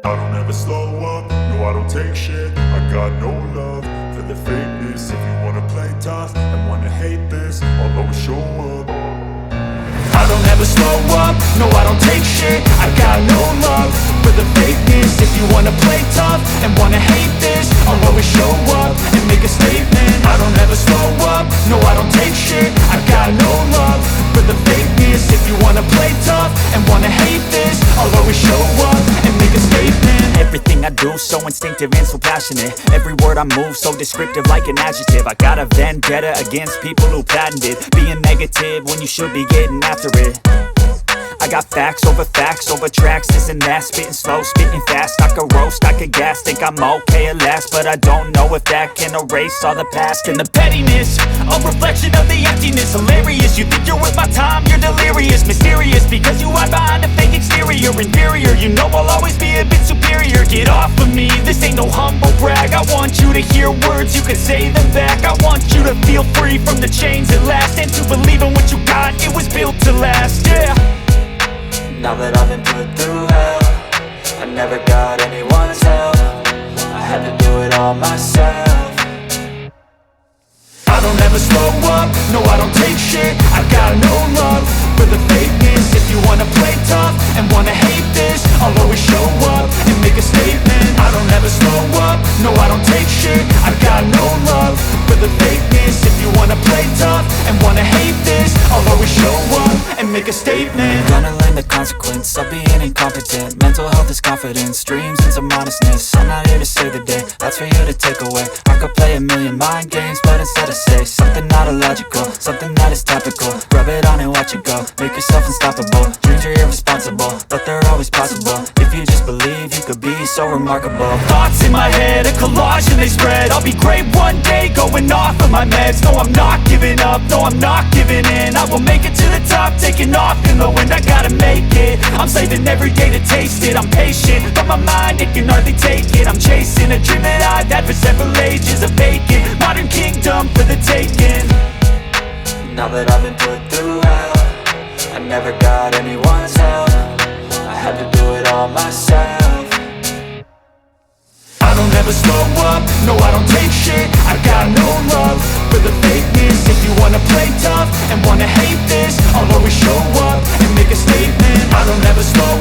I don't ever slow up, no I don't take shit. I got no love for the fakeness. If you wanna play tough and wanna hate this, I'll always show up. I don't ever slow up, no I don't take shit. I got no love for the fakeness. If you wanna play tough and wanna hate this, I'll always show up and make a statement. I don't ever slow up, no I don't take shit. I got no love for the fakeness. If you wanna play tough and wanna hate this, I'll always show up and make a statement. Everything I do so instinctive and so passionate. Every word I move so descriptive like an adjective. I got a vendetta against people who patented being negative when you should be getting after it. I got facts over tracks, this and that. Spitting slow, spitting fast, I could roast, I could gas. Think I'm okay at last, but I don't know if that can erase all the past. And the pettiness, a reflection of the emptiness. Hilarious, you think you're worth my time, you're delirious. Mysterious, because you hide behind a fake exterior. Inferior, you know I'll always be a bit superior. Get off of me, this ain't no humble brag. I want you to hear words, you can say them back. I want you to feel free from the chains at last, and to believe in what you got, it was built to last, yeah. Now that I've been put through hell, I never got anyone's help. I had to do it all myself. I don't ever slow up, no I don't take shit. I got no love for the fakeness. If you wanna play tough and wanna hate this, I'll always show up and make a statement. I don't ever slow up, no I don't take shit. I got no love for the fakeness. If you wanna play tough and wanna hate this, I'll always show up and make a statement. Gonna learn the consequence of being incompetent. Mental health is confidence, dreams and some honestness. I'm not here to save the day, that's for you to take away. I could play a million mind games, but instead I say something not illogical, something that is topical. Rub it on and watch it go, make yourself unstoppable. Dreams are irresponsible, but they're always possible. If you just believe, you could be so remarkable. Thoughts in my head, a collage and they spread. I'll be great one day, going off of my meds. No, I'm not giving up, no, I'm not giving in. I will make it to the top, taking off in the wind. I gotta make it, I'm saving every day to taste it. I'm patient, but my mind, it can hardly take it. I'm chasing a dream that I've had for several ages. A vacant, modern kingdom for the taking. Now that I've been put through hell, I never got anyone's help. I had to do it all myself. I don't ever slow up, no I don't take shit. I got no love for the fakeness. If you wanna play tough and wanna hate this, I'll always show up and make a statement. I don't ever slow